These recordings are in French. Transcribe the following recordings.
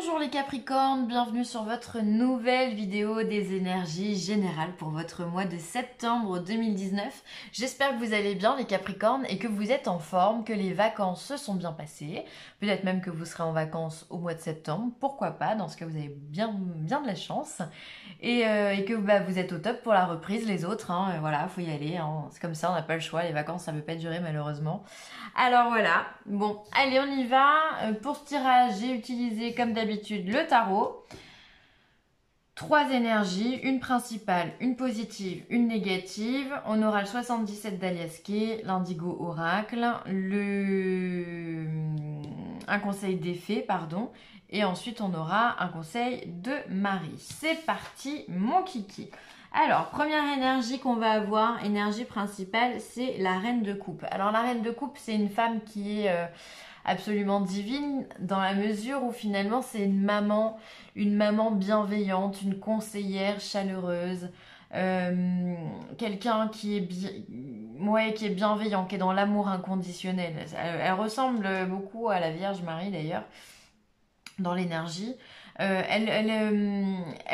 Bonjour les Capricornes, bienvenue sur votre nouvelle vidéo des énergies générales pour votre mois de septembre 2019. J'espère que vous allez bien les Capricornes et que vous êtes en forme, que les vacances se sont bien passées. Peut-être même que vous serez en vacances au mois de septembre, pourquoi pas, dans ce cas vous avez bien de la chance. Et que vous êtes au top pour la reprise, les autres, voilà, faut y aller, c'est comme ça, on n'a pas le choix, les vacances ça ne peut pas durer malheureusement. Alors voilà, bon, allez on y va. Pour ce tirage, j'ai utilisé comme d'habitude le tarot. 3 énergies, une principale, une positive, une négative. On aura le 77 d'Aliasqué, l'indigo oracle, un conseil des fées, pardon. Et ensuite, on aura un conseil de Marie. C'est parti, mon kiki. Alors, première énergie qu'on va avoir, énergie principale, c'est la reine de coupe. Alors, la reine de coupe, c'est une femme qui est absolument divine dans la mesure où finalement, c'est une maman bienveillante, une conseillère chaleureuse, quelqu'un qui est bienveillant, qui est dans l'amour inconditionnel. Elle ressemble beaucoup à la Vierge Marie d'ailleurs, dans l'énergie. Elle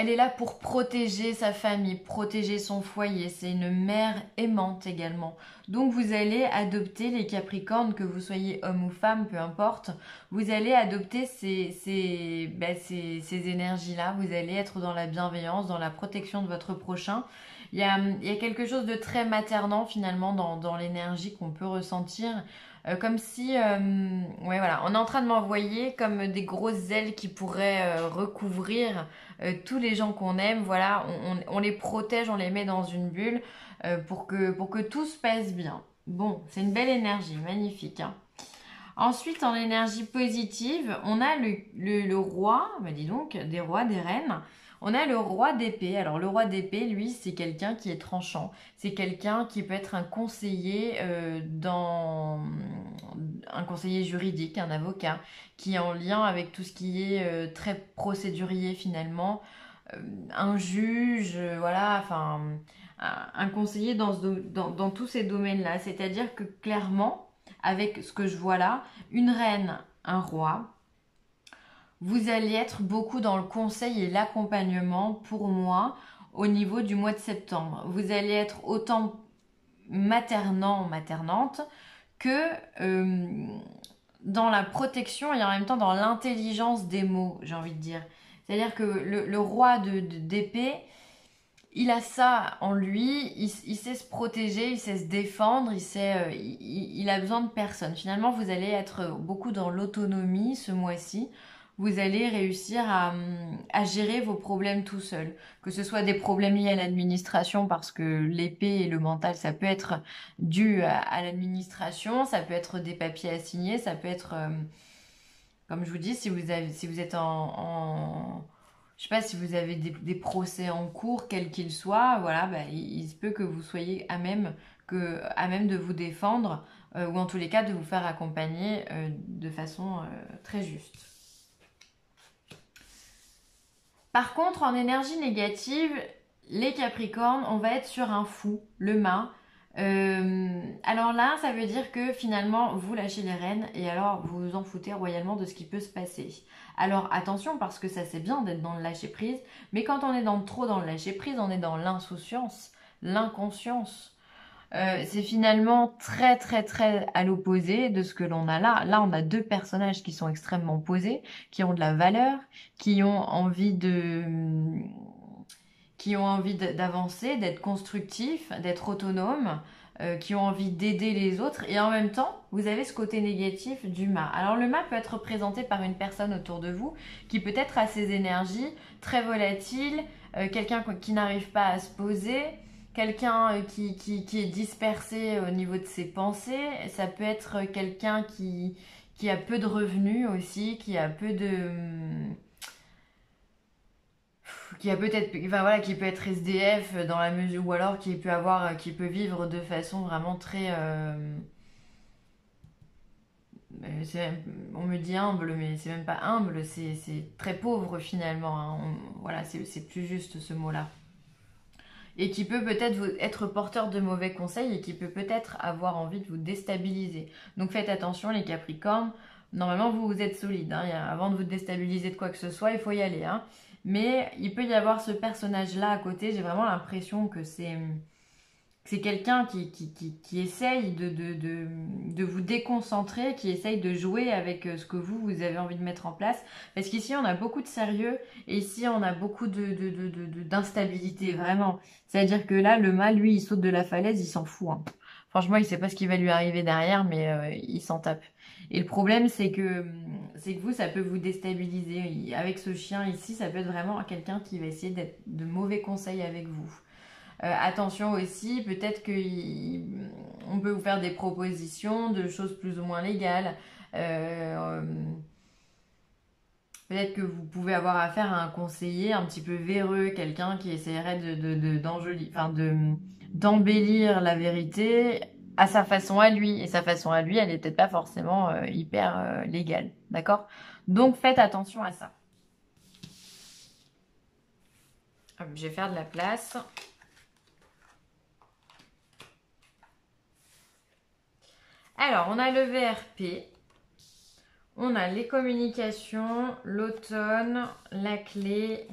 est là pour protéger sa famille, protéger son foyer. C'est une mère aimante également. Donc vous allez adopter les Capricornes, que vous soyez homme ou femme, peu importe. Vous allez adopter ces énergies-là. Vous allez être dans la bienveillance, dans la protection de votre prochain. Il y a quelque chose de très maternant finalement dans l'énergie qu'on peut ressentir. Comme si, ouais, voilà, on est en train de m'envoyer comme des grosses ailes qui pourraient recouvrir tous les gens qu'on aime. Voilà, on les protège, on les met dans une bulle pour que tout se passe bien. Bon, c'est une belle énergie, magnifique, hein. Ensuite, en énergie positive, on a le roi, dis donc, des rois, des reines. On a le roi d'épée. Alors le roi d'épée, lui, c'est quelqu'un qui est tranchant. C'est quelqu'un qui peut être un conseiller un conseiller juridique, un avocat, qui est en lien avec tout ce qui est très procédurier finalement. Un juge, voilà, enfin, un conseiller dans tous ces domaines-là. C'est-à-dire que clairement, avec ce que je vois là, une reine, un roi, vous allez être beaucoup dans le conseil et l'accompagnement pour moi au niveau du mois de septembre. Vous allez être autant maternante que dans la protection et en même temps dans l'intelligence des mots, j'ai envie de dire. C'est-à-dire que le roi d'épée, il a ça en lui, il sait se protéger, il sait se défendre, il a besoin de personne. Finalement, vous allez être beaucoup dans l'autonomie ce mois-ci. Vous allez réussir à gérer vos problèmes tout seul. Que ce soit des problèmes liés à l'administration, parce que l'épée et le mental, ça peut être dû à l'administration, ça peut être des papiers à signer, ça peut être, comme je vous dis, si vous êtes je sais pas, si vous avez des procès en cours, quels qu'ils soient, voilà, il se peut que vous soyez à même de vous défendre, ou en tous les cas de vous faire accompagner de façon très juste. Par contre, en énergie négative, les Capricornes, on va être sur un fou, le mât. Alors là, ça veut dire que finalement, vous lâchez les rênes et alors vous vous en foutez royalement de ce qui peut se passer. Alors attention, parce que ça c'est bien d'être dans le lâcher prise, mais quand on est trop dans le lâcher prise, on est dans l'insouciance, l'inconscience. C'est finalement très très très à l'opposé de ce que l'on a là. Là, on a deux personnages qui sont extrêmement posés, qui ont de la valeur, qui ont envie d'avancer, d'être constructifs, d'être autonomes, qui ont envie d'aider les autres. Et en même temps, vous avez ce côté négatif du mât. Alors le mât peut être représenté par une personne autour de vous qui peut être à ses énergies très volatiles, quelqu'un qui n'arrive pas à se poser, quelqu'un qui est dispersé au niveau de ses pensées. Ça peut être quelqu'un qui a peu de revenus aussi, qui a peu de... qui a peut-être, enfin voilà, qui peut être SDF dans la mesure, ou alors qui peut vivre de façon vraiment très... on me dit humble, mais c'est même pas humble, c'est très pauvre finalement, hein. Voilà, c'est plus juste ce mot-là. Et qui peut peut-être être porteur de mauvais conseils et qui peut peut-être avoir envie de vous déstabiliser. Donc faites attention les Capricornes, Normalement, vous êtes solide. Hein. Avant de vous déstabiliser de quoi que ce soit, il faut y aller. Hein. Mais il peut y avoir ce personnage-là à côté. J'ai vraiment l'impression que c'est quelqu'un qui essaye de vous déconcentrer, qui essaye de jouer avec ce que vous avez envie de mettre en place. Parce qu'ici, on a beaucoup de sérieux et ici, on a beaucoup d'instabilité, vraiment. C'est-à-dire que là, le mâle, lui, il saute de la falaise, il s'en fout. Hein. Franchement, il sait pas ce qui va lui arriver derrière, mais il s'en tape. Et le problème, c'est que vous, ça peut vous déstabiliser. Avec ce chien ici, ça peut être vraiment quelqu'un qui va essayer d'être de mauvais conseils avec vous. Attention aussi, peut-être qu'on peut vous faire des propositions de choses plus ou moins légales. Peut-être que vous pouvez avoir affaire à un conseiller un petit peu véreux, quelqu'un qui essaierait d'embellir la vérité à sa façon à lui. Et sa façon à lui, elle n'est peut-être pas forcément hyper légale. D'accord? Donc faites attention à ça. Hop, je vais faire de la place. Alors, on a le VRP, on a les communications, l'automne, la clé,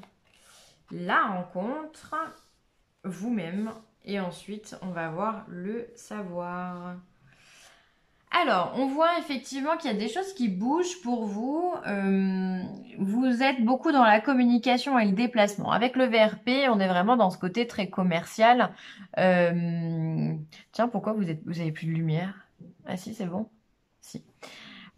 la rencontre, vous-même, et ensuite, on va voir le savoir. Alors, on voit effectivement qu'il y a des choses qui bougent pour vous. Vous êtes beaucoup dans la communication et le déplacement. Avec le VRP, on est vraiment dans ce côté très commercial. Tiens, pourquoi vous avez plus de lumière? Ah si, c'est bon. Si.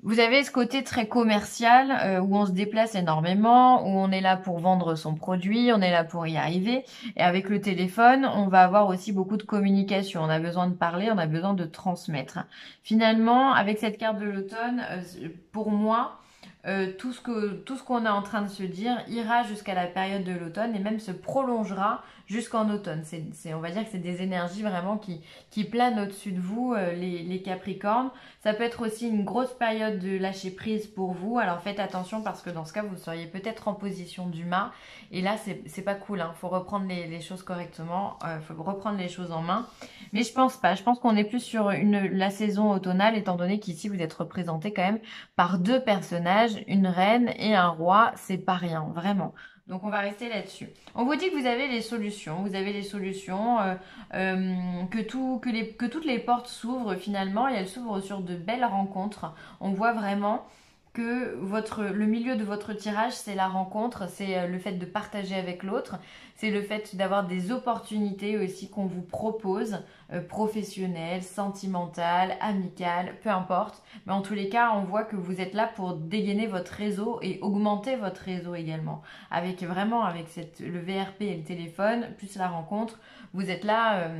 Vous avez ce côté très commercial où on se déplace énormément, où on est là pour vendre son produit, on est là pour y arriver. Et avec le téléphone, on va avoir aussi beaucoup de communication. On a besoin de parler, on a besoin de transmettre. Finalement, avec cette carte de l'automne, pour moi, tout ce qu'on est en train de se dire ira jusqu'à la période de l'automne et même se prolongera jusqu'en automne. On va dire que c'est des énergies vraiment qui planent au-dessus de vous, les Capricornes. Ça peut être aussi une grosse période de lâcher prise pour vous. Alors faites attention parce que dans ce cas, vous seriez peut-être en position du mât. Et là, c'est pas cool. Hein. Faut reprendre les choses correctement. Faut reprendre les choses en main. Mais je pense pas. Je pense qu'on est plus sur la saison automnale, étant donné qu'ici, vous êtes représenté quand même par deux personnages, une reine et un roi. C'est pas rien, vraiment. Donc on va rester là-dessus. On vous dit que vous avez les solutions. Vous avez les solutions, que toutes les portes s'ouvrent finalement et elles s'ouvrent sur de belles rencontres. On voit vraiment que le milieu de votre tirage, c'est la rencontre, c'est le fait de partager avec l'autre, c'est le fait d'avoir des opportunités aussi qu'on vous propose, professionnelles, sentimentales, amicales, peu importe. Mais en tous les cas, on voit que vous êtes là pour dégainer votre réseau et augmenter votre réseau également. Avec le VRP et le téléphone, plus la rencontre, vous êtes là,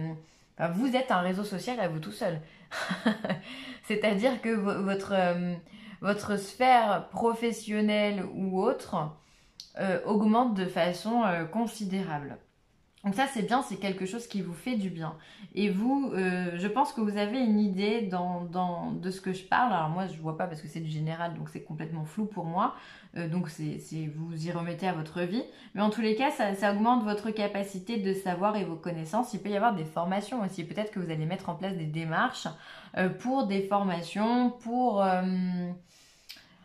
vous êtes un réseau social à vous tout seul. C'est-à-dire que votre sphère professionnelle ou autre augmente de façon considérable. Donc ça c'est bien, c'est quelque chose qui vous fait du bien. Et vous, je pense que vous avez une idée de ce que je parle. Alors moi je vois pas parce que c'est du général, donc c'est complètement flou pour moi. Donc vous y remettez à votre vie. Mais en tous les cas, ça augmente votre capacité de savoir et vos connaissances. Il peut y avoir des formations aussi. Peut-être que vous allez mettre en place des démarches pour des formations, pour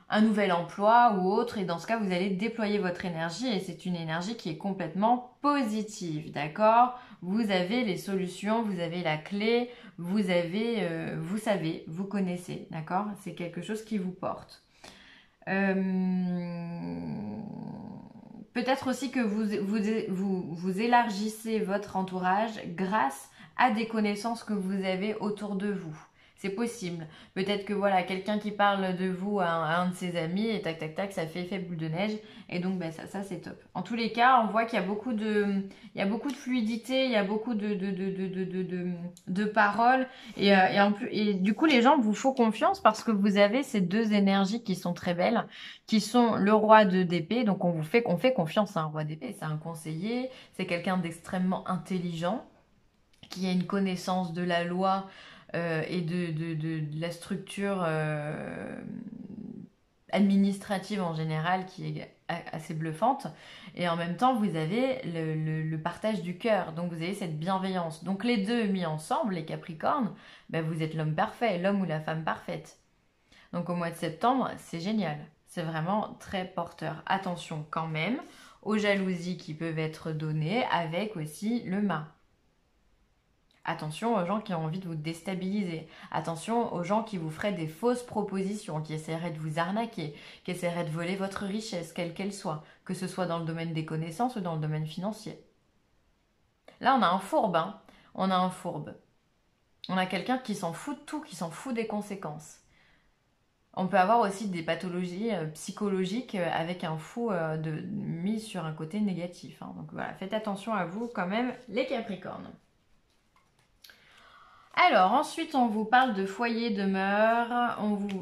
un nouvel emploi ou autre, et dans ce cas vous allez déployer votre énergie et c'est une énergie qui est complètement positive, d'accord? Vous avez les solutions, vous avez la clé, vous savez, vous connaissez, d'accord? C'est quelque chose qui vous porte. Peut-être aussi que vous élargissez votre entourage grâce à des connaissances que vous avez autour de vous. C'est possible. Peut-être que voilà, quelqu'un qui parle de vous à un de ses amis et tac tac tac, ça fait effet boule de neige. Et donc ben, ça c'est top. En tous les cas, on voit qu'il y a beaucoup de fluidité, il y a beaucoup de paroles. Et du coup, les gens vous font confiance parce que vous avez ces deux énergies qui sont très belles, qui sont le roi d'épée. Donc on fait confiance à un roi d'épée. C'est un conseiller, c'est quelqu'un d'extrêmement intelligent, qui a une connaissance de la loi et de la structure administrative en général qui est assez bluffante. Et en même temps, vous avez le partage du cœur. Donc, vous avez cette bienveillance. Donc, les deux mis ensemble, les Capricornes, ben, vous êtes l'homme parfait, l'homme ou la femme parfaite. Donc au mois de septembre, c'est génial. C'est vraiment très porteur. Attention quand même aux jalousies qui peuvent être données avec aussi le mât. Attention aux gens qui ont envie de vous déstabiliser. Attention aux gens qui vous feraient des fausses propositions, qui essaieraient de vous arnaquer, qui essaieraient de voler votre richesse, quelle qu'elle soit, que ce soit dans le domaine des connaissances ou dans le domaine financier. Là, on a un fourbe, hein. On a un fourbe. On a quelqu'un qui s'en fout de tout, qui s'en fout des conséquences. On peut avoir aussi des pathologies psychologiques avec un fou mis sur un côté négatif, hein. Donc voilà, faites attention à vous quand même, les Capricornes. Alors, ensuite, on vous parle de foyer, demeure.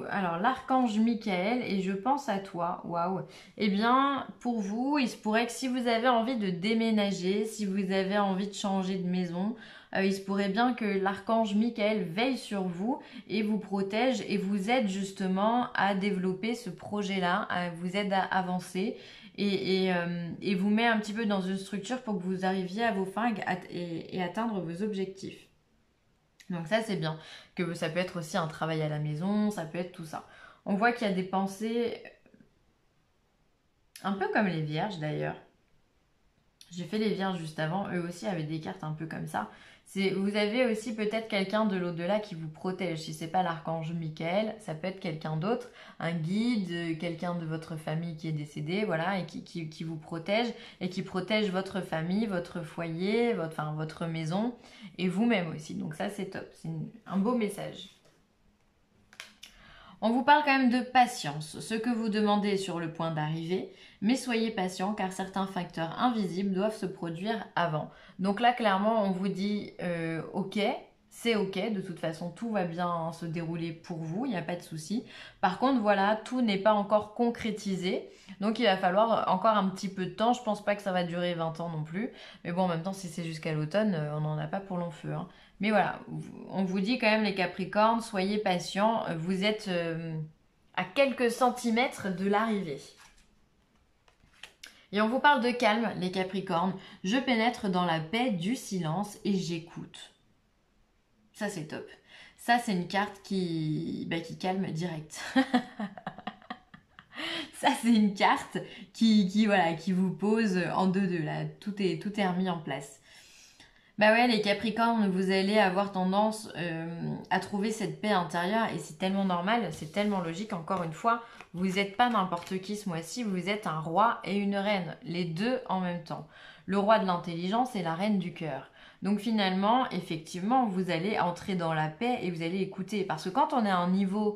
Alors, l'archange Michael, et je pense à toi, waouh. Eh bien, pour vous, il se pourrait que si vous avez envie de déménager, si vous avez envie de changer de maison, il se pourrait bien que l'archange Michael veille sur vous et vous protège et vous aide justement à développer ce projet-là, vous aide à avancer et vous met un petit peu dans une structure pour que vous arriviez à vos fins et atteindre vos objectifs. Donc ça c'est bien, que ça peut être aussi un travail à la maison, ça peut être tout ça. On voit qu'il y a des pensées, un peu comme les vierges d'ailleurs. J'ai fait les vierges juste avant, eux aussi avaient des cartes un peu comme ça. Vous avez aussi peut-être quelqu'un de l'au-delà qui vous protège. Si c'est pas l'archange Michael, ça peut être quelqu'un d'autre, un guide, quelqu'un de votre famille qui est décédé, voilà, et qui vous protège et qui protège votre famille, votre foyer, votre maison et vous-même aussi. Donc ça c'est top, c'est un beau message. On vous parle quand même de patience. Ce que vous demandez est sur le point d'arriver, mais soyez patient car certains facteurs invisibles doivent se produire avant. Donc là, clairement, on vous dit ok, c'est ok, de toute façon, tout va bien se dérouler pour vous, il n'y a pas de souci. Par contre, voilà, tout n'est pas encore concrétisé, donc il va falloir encore un petit peu de temps. Je pense pas que ça va durer 20 ans non plus, mais bon, en même temps, si c'est jusqu'à l'automne, on n'en a pas pour long feu, hein. Mais voilà, on vous dit quand même les Capricornes, soyez patients, vous êtes à quelques centimètres de l'arrivée. Et on vous parle de calme, les Capricornes. Je pénètre dans la paix du silence et j'écoute. Ça c'est top. Ça c'est une carte qui calme direct. Ça c'est une carte qui vous pose en 2-2 là. Tout est remis en place. Bah ouais, les Capricornes, vous allez avoir tendance à trouver cette paix intérieure et c'est tellement normal, c'est tellement logique. Encore une fois, vous n'êtes pas n'importe qui ce mois-ci, vous êtes un roi et une reine, les deux en même temps. Le roi de l'intelligence et la reine du cœur. Donc finalement, effectivement, vous allez entrer dans la paix et vous allez écouter. Parce que quand on est à un niveau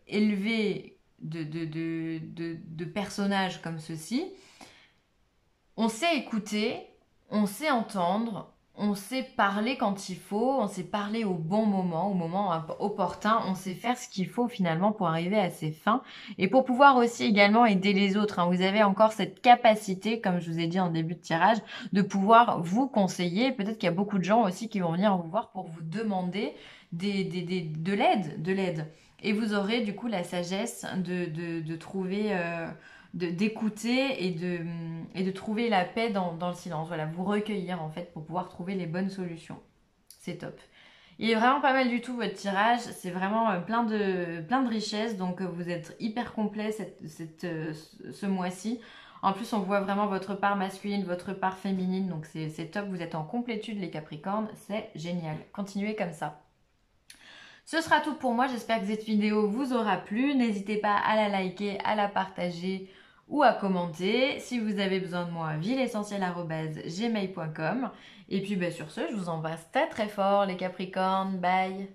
élevé de personnages comme ceci, on sait écouter, on sait entendre, on sait parler quand il faut, on sait parler au bon moment, au moment opportun, on sait faire ce qu'il faut finalement pour arriver à ses fins et pour pouvoir aussi également aider les autres, hein. Vous avez encore cette capacité, comme je vous ai dit en début de tirage, de pouvoir vous conseiller. Peut-être qu'il y a beaucoup de gens aussi qui vont venir vous voir pour vous demander de l'aide. Et vous aurez du coup la sagesse de trouver... d'écouter et de trouver la paix dans le silence. Voilà, vous recueillir en fait pour pouvoir trouver les bonnes solutions. C'est top. Il est vraiment pas mal du tout votre tirage. C'est vraiment plein de richesses. Donc vous êtes hyper complet ce mois-ci. En plus, on voit vraiment votre part masculine, votre part féminine. Donc c'est top. Vous êtes en complétude les Capricornes. C'est génial. Continuez comme ça. Ce sera tout pour moi, j'espère que cette vidéo vous aura plu. N'hésitez pas à la liker, à la partager ou à commenter. Si vous avez besoin de moi, vileessentielle@gmail.com. Et puis sur ce, je vous embrasse très très fort les Capricornes. Bye!